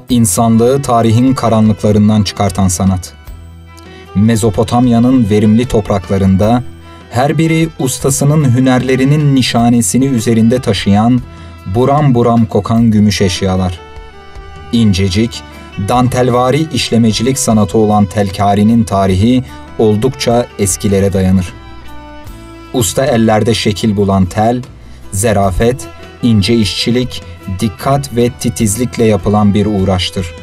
İnsanlığı tarihin karanlıklarından çıkartan sanat. Mezopotamya'nın verimli topraklarında her biri ustasının hünerlerinin nişanesini üzerinde taşıyan, buram buram kokan gümüş eşyalar. İncecik, dantelvari işlemecilik sanatı olan telkarinin tarihi oldukça eskilere dayanır. Usta ellerde şekil bulan tel, zarafet, ince işçilik, dikkat ve titizlikle yapılan bir uğraştır.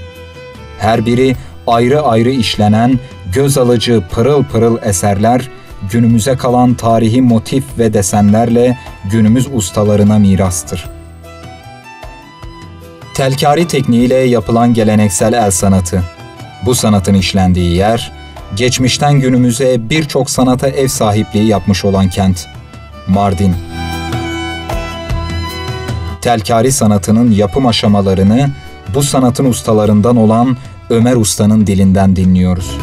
Her biri ayrı ayrı işlenen, göz alıcı pırıl pırıl eserler, günümüze kalan tarihi motif ve desenlerle günümüz ustalarına mirastır. Telkari tekniğiyle yapılan geleneksel el sanatı. Bu sanatın işlendiği yer, geçmişten günümüze birçok sanata ev sahipliği yapmış olan kent, Mardin. Telkari sanatının yapım aşamalarını bu sanatın ustalarından olan Ömer Usta'nın dilinden dinliyoruz.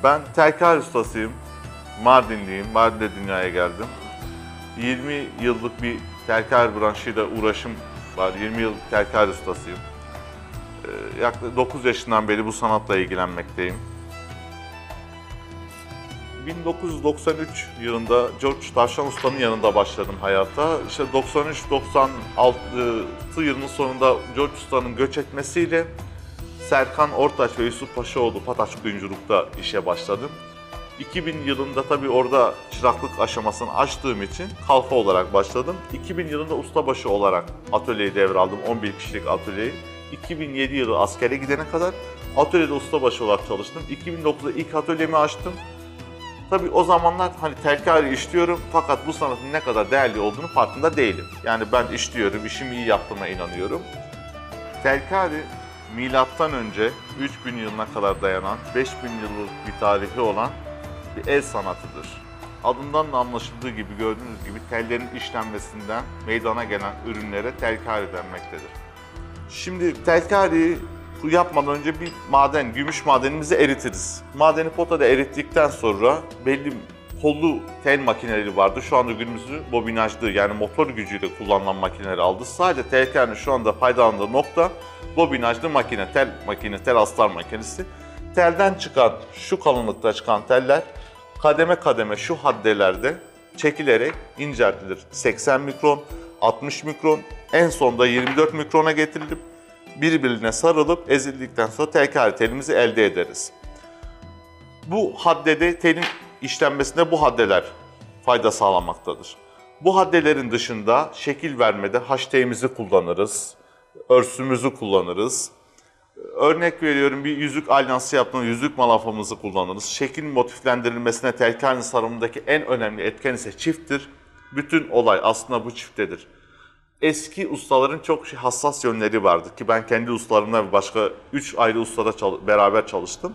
Ben telkar ustasıyım. Mardinliyim. Mardin'de dünyaya geldim. 20 yıllık bir telkar branşıyla uğraşım var. 20 yıl telkar ustasıyım. Yaklaşık 9 yaşından beri bu sanatla ilgilenmekteyim. 1993 yılında George Tavşan Usta'nın yanında başladım hayata. İşte 93-96 yılının sonunda George Usta'nın göç etmesiyle Serkan Ortaç ve Yusuf Paşaoğlu Pataç Kuyumculuk'ta işe başladım. 2000 yılında tabii orada çıraklık aşamasını açtığım için kalfa olarak başladım. 2000 yılında ustabaşı olarak atölyeyi devraldım, 11 kişilik atölyeyi. 2007 yılı askere gidene kadar atölyede ustabaşı olarak çalıştım. 2009'da ilk atölyemi açtım. Tabii o zamanlar hani telkari işliyorum fakat bu sanatın ne kadar değerli olduğunu farkında değilim. Yani ben işliyorum, işimi iyi yaptığıma inanıyorum. Telkari milattan önce 3000 yılına kadar dayanan, 5000 yıllık bir tarihi olan bir el sanatıdır. Adından da anlaşıldığı gibi gördüğünüz gibi tellerin işlenmesinden meydana gelen ürünlere telkari denmektedir. Şimdi telkariyi yapmadan önce bir maden, gümüş madenimizi eritiriz. Madeni potada erittikten sonra belli kollu tel makineleri vardı. Şu anda günümüzü bobinajlı yani motor gücüyle kullanılan makineleri aldı. Sadece telkarinin şu anda faydalandığı nokta bobinajlı makine, tel astar makinesi. Telden çıkan, şu kalınlıkta çıkan teller kademe kademe şu haddelerde çekilerek inceltilir. 80 mikron, 60 mikron, en sonunda 24 mikrona getirilip birbirine sarılıp ezildikten sonra telkari telimizi elde ederiz. Bu haddede telin işlenmesinde bu haddeler fayda sağlamaktadır. Bu haddelerin dışında şekil vermede haşteyimizi kullanırız, örsümüzü kullanırız. Örnek veriyorum bir yüzük alyansı yaptığımız yüzük malafamızı kullanırız. Şekil motiflendirilmesine telkarinin sarımındaki en önemli etken ise çifttir. Bütün olay aslında bu çiftedir. Eski ustaların çok hassas yönleri vardı ki ben kendi ustalarımla ve başka 3 ayrı ustada beraber çalıştım.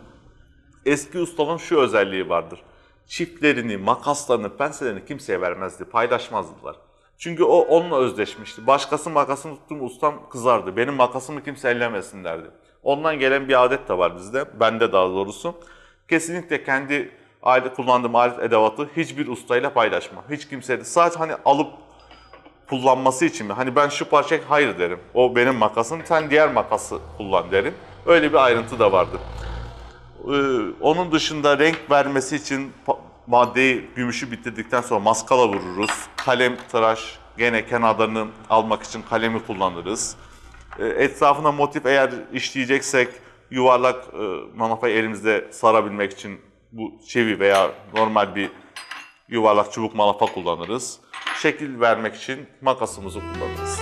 Eski ustaların şu özelliği vardır. Çiftlerini, makaslarını, penselerini kimseye vermezdi, paylaşmazdılar. Çünkü o onunla özdeşmişti. Başkası makasını tuttuğum ustam kızardı. Benim makasımı kimse ellemesin derdi. Ondan gelen bir adet de var bizde, bende daha doğrusu. Kesinlikle kendi kullandığım alet edevatı hiçbir ustayla paylaşma. Hiç kimseye de sadece hani alıp kullanması için mi? Hani ben şu parçaya hayır derim. O benim makasım, sen diğer makası kullan derim. Öyle bir ayrıntı da vardır. Onun dışında renk vermesi için maddeyi, gümüşü bitirdikten sonra maskala vururuz. Kalem, tıraş, gene kenarlarını almak için kalemi kullanırız. Etrafına motif eğer işleyeceksek yuvarlak manafayı elimizde sarabilmek için bu çivi veya normal bir yuvarlak çubuk malafa kullanırız. Şekil vermek için makasımızı kullanırız.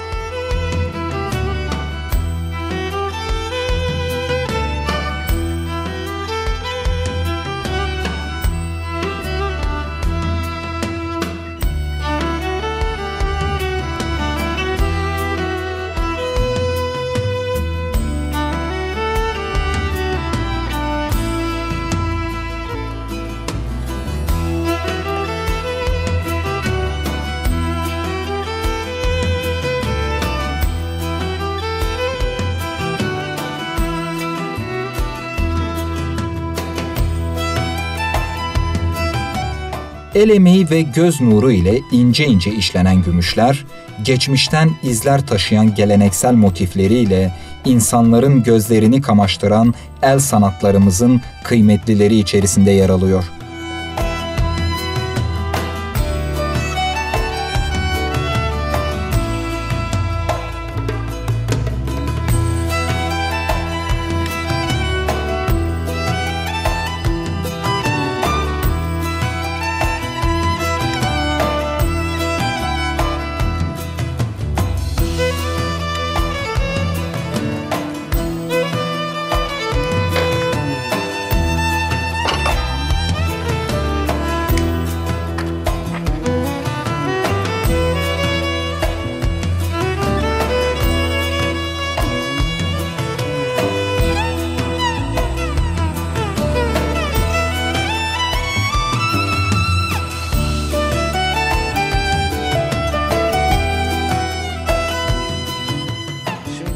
El emeği ve göz nuru ile ince ince işlenen gümüşler, geçmişten izler taşıyan geleneksel motifleriyle insanların gözlerini kamaştıran el sanatlarımızın kıymetlileri içerisinde yer alıyor.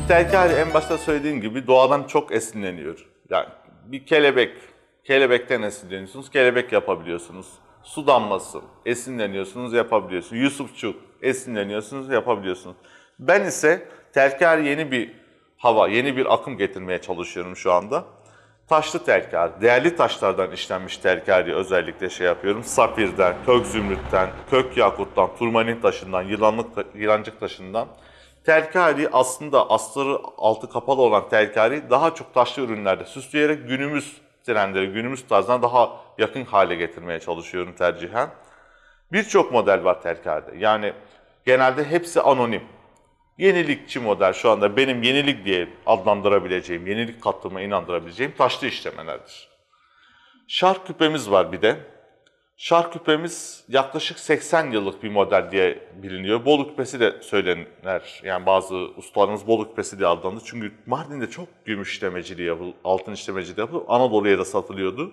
Telkari en başta söylediğim gibi doğadan çok esinleniyor. Yani bir kelebekten esinleniyorsunuz, kelebek yapabiliyorsunuz. Su damlası, esinleniyorsunuz, yapabiliyorsunuz. Yusufçuk, esinleniyorsunuz, yapabiliyorsunuz. Ben ise telkari yeni bir hava, yeni bir akım getirmeye çalışıyorum şu anda. Taşlı telkari, değerli taşlardan işlenmiş telkari özellikle şey yapıyorum. Safirden, kök zümrütten, kök yakuttan, turmalin taşından, yılancık taşından. Telkari aslında astarı altı kapalı olan telkari daha çok taşlı ürünlerde süsleyerek günümüz trendleri, günümüz tarzına daha yakın hale getirmeye çalışıyorum tercihen. Birçok model var telkaride. Yani genelde hepsi anonim. Yenilikçi model şu anda benim yenilik diye adlandırabileceğim, yenilik kattığıma inandırabileceğim taşlı işlemelerdir. Şark küpemiz var bir de. Şark küpemiz yaklaşık 80 yıllık bir model diye biliniyor. Bolu küpesi de söylenir. Yani bazı ustalarımız Bolu küpesi diye adlandı. Çünkü Mardin'de çok gümüş işlemeciliği yapıldı, altın işlemeciliği yapıldı. Anadolu'ya da satılıyordu.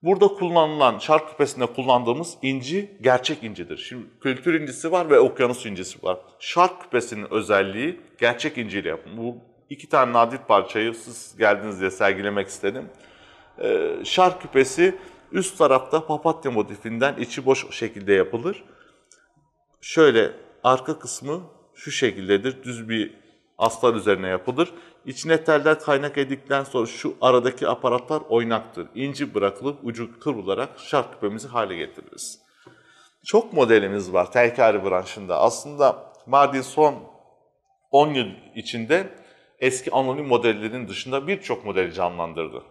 Burada kullanılan, şark küpesinde kullandığımız inci gerçek incidir. Şimdi kültür incisi var ve okyanus incisi var. Şark küpesinin özelliği gerçek inciyle yapılmış. Bu iki tane nadir parçayı siz geldiniz diye sergilemek istedim. Şark küpesi üst tarafta papatya motifinden içi boş şekilde yapılır. Şöyle arka kısmı şu şekildedir. Düz bir astar üzerine yapılır. İçine teller kaynak edildikten sonra şu aradaki aparatlar oynaktır. İnci bırakılıp ucu kıvrılarak şark küpemizi hale getiririz. Çok modelimiz var telkari branşında. Aslında Mardin son 10 yıl içinde eski anonim modellerin dışında birçok modeli canlandırdı.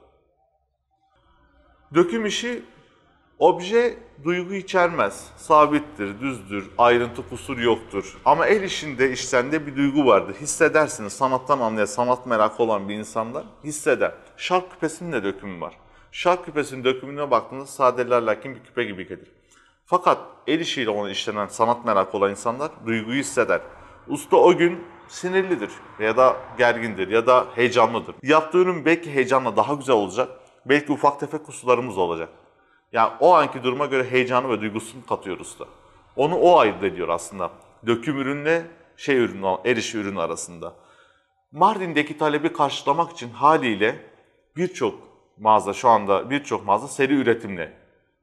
Döküm işi obje duygu içermez. Sabittir, düzdür, ayrıntı kusur yoktur. Ama el işinde işlerinde bir duygu vardır. Hissedersiniz. Sanattan anlayan, sanat merakı olan bir insanlar hisseder. Şark küpesinin de dökümü var. Şark küpesinin dökümüne baktığınızda sadeler lakin bir küpe gibi gelir. Fakat el işiyle ona işlenen, sanat merakı olan insanlar duyguyu hisseder. Usta o gün sinirlidir ya da gergindir ya da heyecanlıdır. Yaptığı ürün belki heyecanla daha güzel olacak. Belki ufak tefek kusurlarımız olacak. Yani o anki duruma göre heyecanı ve duygusunu katıyor usta. Onu o ayırt ediyor aslında. Döküm ürünle el işi ürün arasında. Mardin'deki talebi karşılamak için haliyle birçok mağaza seri üretimle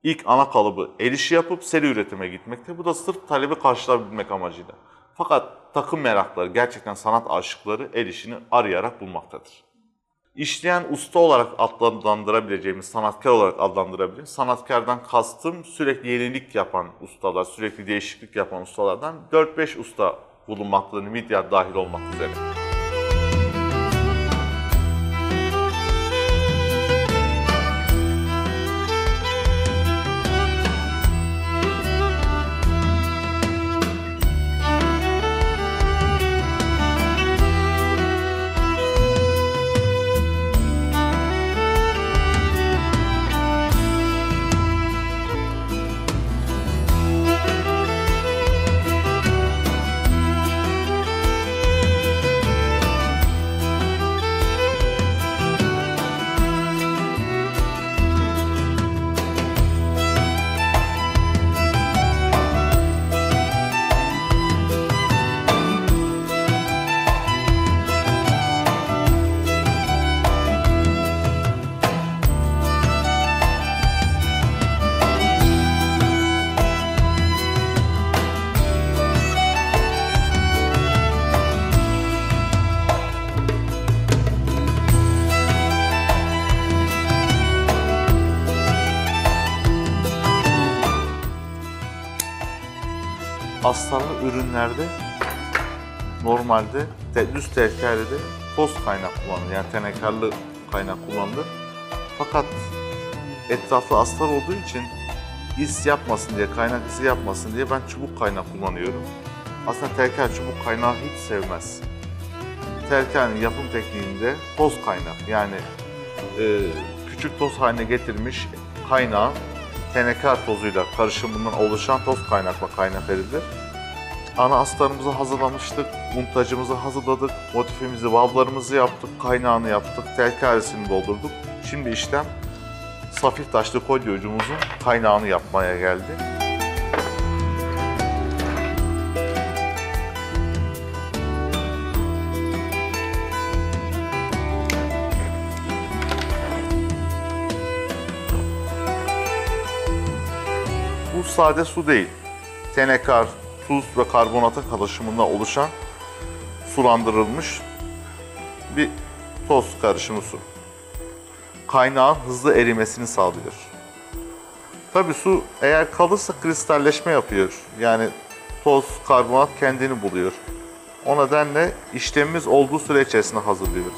ilk ana kalıbı el işi yapıp seri üretime gitmekte. Bu da sırf talebi karşılayabilmek amacıyla. Fakat takım merakları, gerçekten sanat aşıkları el işini arayarak bulmaktadır. İşleyen usta olarak adlandırabileceğimiz, sanatkar olarak adlandırabileceğimiz, sanatkardan kastım sürekli yenilik yapan ustalar, sürekli değişiklik yapan ustalardan 4-5 usta bulunmaktadır, midyat dahil olmak üzere. Astarlı ürünlerde normalde düz telkaride toz kaynak kullanılır. Yani tenekarlı kaynak kullanılır. Fakat etrafı astar olduğu için is yapmasın diye, kaynak izi yapmasın diye ben çubuk kaynak kullanıyorum. Aslında telkar çubuk kaynağı hiç sevmez. Telkarın yapım tekniğinde toz kaynak, yani küçük toz haline getirmiş kaynağı tenekar tozuyla karışımından oluşan toz kaynakla kaynak edilir. Ana astarımızı hazırlamıştık, muntacımızı hazırladık, motifimizi, valvlarımızı yaptık, kaynağını yaptık, telkarisini doldurduk. Şimdi işlem safir taşlı kolye ucumuzun kaynağını yapmaya geldi. Bu sade su değil, tenekar, tuz ve karbonata karışımında oluşan sulandırılmış bir toz karışımı su. kaynağın hızlı erimesini sağlıyor. Tabii su eğer kalırsa kristalleşme yapıyor. Yani toz, karbonat kendini buluyor. O nedenle işlemimiz olduğu süre içerisinde hazırlıyoruz.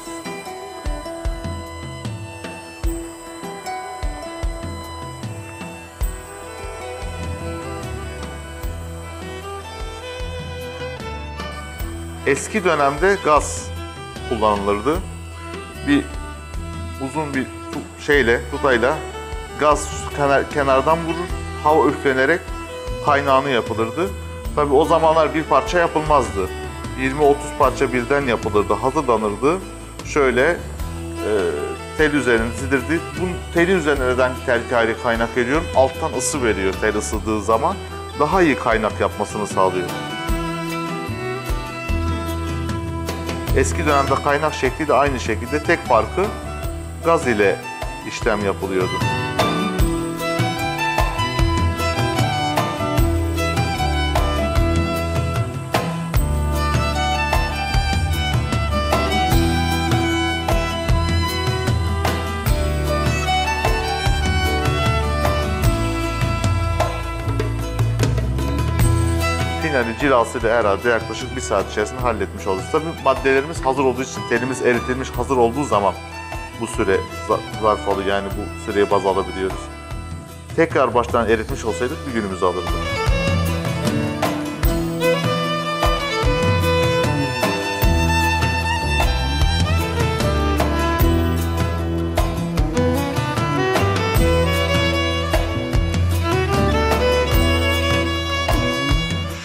Eski dönemde gaz kullanılırdı. Uzun bir tutayla gaz kenardan vurur, hava üflenerek kaynağını yapılırdı. Tabii o zamanlar bir parça yapılmazdı. 20-30 parça birden yapılırdı, hazırlanırdı. Şöyle tel üzerine dizilirdi. Bu telin üzerine neden tel kaynak veriyorum? Alttan ısı veriyor tel ısıdığı zaman. Daha iyi kaynak yapmasını sağlıyor. Eski dönemde kaynak şekli de aynı şekilde, tek farkı gaz ile işlem yapılıyordu. Finali cilasıyla herhalde yaklaşık 1 saat içerisinde halletmiş oluruz. Tabii maddelerimiz hazır olduğu için, telimiz eritilmiş, hazır olduğu zaman bu süre zarf alıyor, yani bu süreyi baz alabiliyoruz. Tekrar baştan eritmiş olsaydık bir günümüzü alırdı.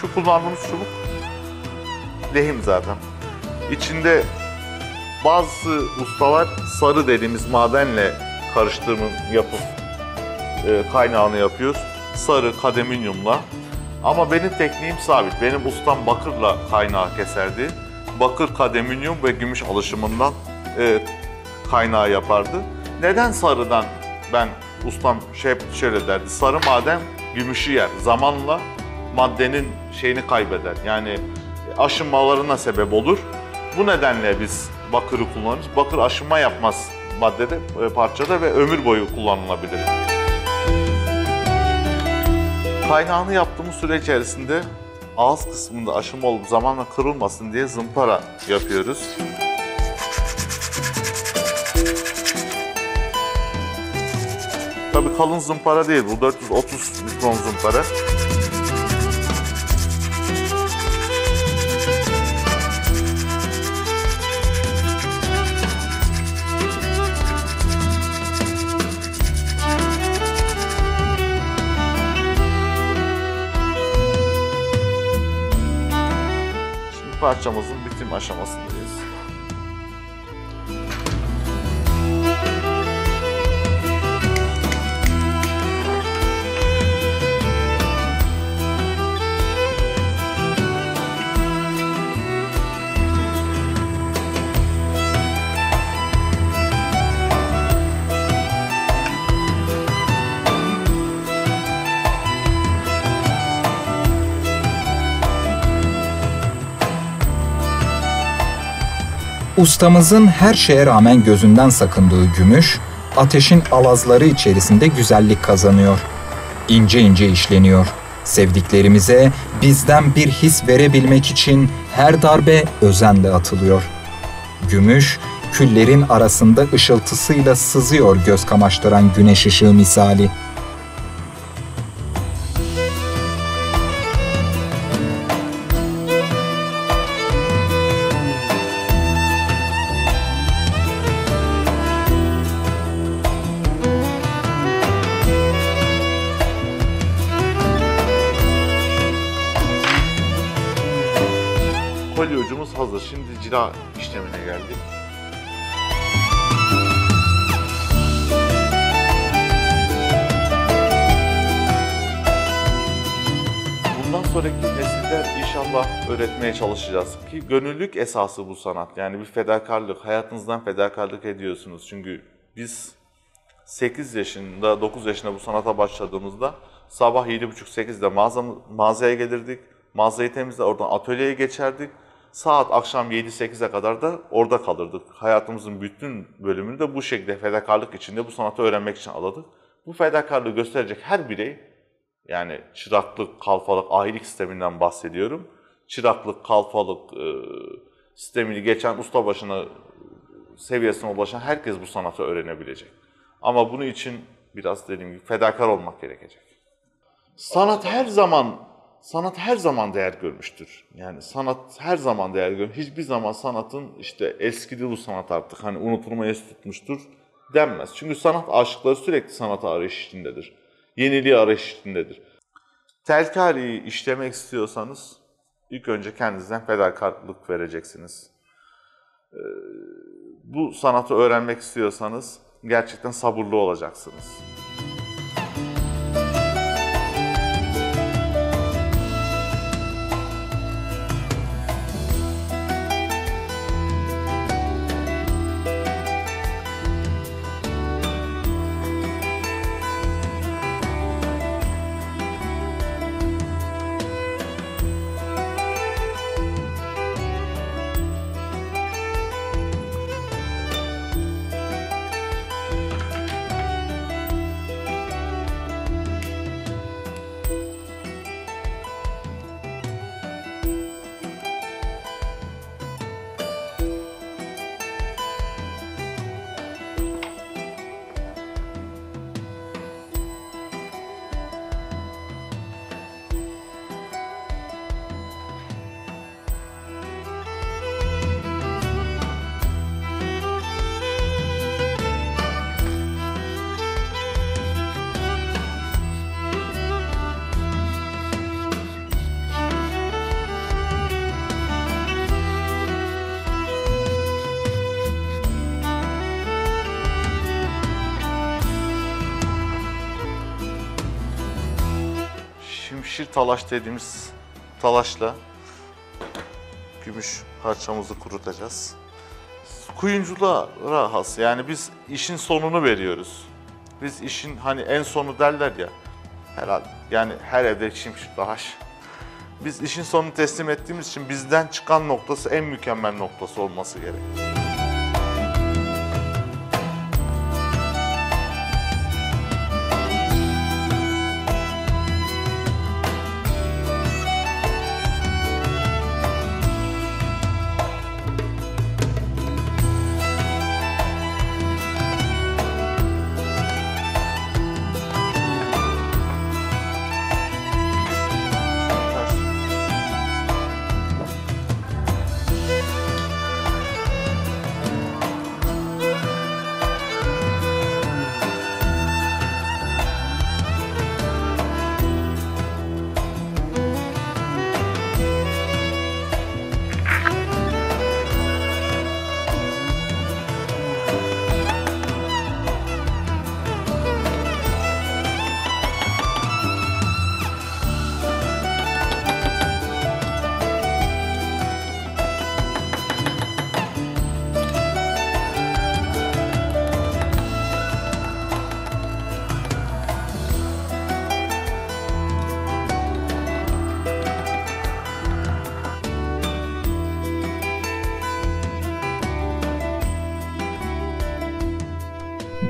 Şu kullandığımız çubuk lehim zaten. İçinde bazı ustalar sarı dediğimiz madenle karıştırma yapıp kaynağını yapıyoruz. Sarı kademinyumla. Ama benim tekniğim sabit. Benim ustam bakırla kaynağı keserdi. Bakır, kademinyum ve gümüş alışımından kaynağı yapardı. Neden sarıdan ustam şöyle derdi. Sarı maden gümüşü yer. Zamanla maddenin şeyini kaybeder. Yani aşınmalarına sebep olur. Bu nedenle biz bakırı kullanırız. Bakır aşınma yapmaz maddede, parçada ve ömür boyu kullanılabilir. Kaynağını yaptığımız süre içerisinde ağız kısmında aşınma olup zamanla kırılmasın diye zımpara yapıyoruz. Tabii kalın zımpara değil, bu 430 mikron zımpara. Parçamızın bitim aşamasındayız. Ustamızın her şeye rağmen gözünden sakındığı gümüş, ateşin alazları içerisinde güzellik kazanıyor. İnce ince işleniyor. Sevdiklerimize bizden bir his verebilmek için her darbe özenle atılıyor. Gümüş, küllerin arasında ışıltısıyla sızıyor göz kamaştıran güneş ışığı misali. Kolye ucumuz hazır. Şimdi cila işlemine geldik. Bundan sonraki nesiller inşallah öğretmeye çalışacağız ki gönüllülük esası bu sanat. Yani bir fedakarlık, hayatınızdan fedakarlık ediyorsunuz. Çünkü biz 8 yaşında, 9 yaşında bu sanata başladığımızda sabah 7.30-8'de mağazaya gelirdik. Mağazayı temizle, oradan atölyeye geçerdik. saat akşam 7-8'e kadar da orada kalırdık. Hayatımızın bütün bölümünü de bu şekilde fedakarlık içinde bu sanatı öğrenmek için adadık. Bu fedakarlığı gösterecek her birey, yani çıraklık, kalfalık, ahilik sisteminden bahsediyorum. Çıraklık, kalfalık sistemini geçen, ustabaşına seviyesine ulaşan herkes bu sanatı öğrenebilecek. Ama bunun için biraz dediğim gibi fedakar olmak gerekecek. Sanat her zaman değer görmüştür. Yani sanat her zaman değer görmüş. Hiçbir zaman sanatın işte eskidi bu sanat artık hani unutulmaya tutmuştur denmez. Çünkü sanat aşıkları sürekli sanata arayış içindedir. Yeniliği arayış içindedir. Telkari'yi işlemek istiyorsanız ilk önce kendinizden fedakarlık vereceksiniz. Bu sanatı öğrenmek istiyorsanız gerçekten sabırlı olacaksınız. Şimşir talaş dediğimiz talaşla gümüş parçamızı kurutacağız. Kuyumculuğa has, yani biz işin sonunu veriyoruz. Biz işin hani en sonu derler ya, herhalde yani her evde şimşir talaş. Biz işin sonunu teslim ettiğimiz için bizden çıkan noktası en mükemmel noktası olması gerekiyor.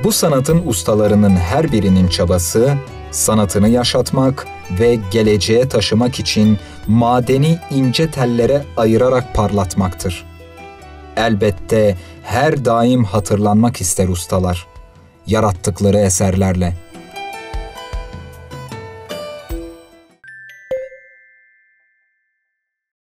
Bu sanatın ustalarının her birinin çabası, sanatını yaşatmak ve geleceğe taşımak için madeni ince tellere ayırarak parlatmaktır. Elbette her daim hatırlanmak ister ustalar, yarattıkları eserlerle.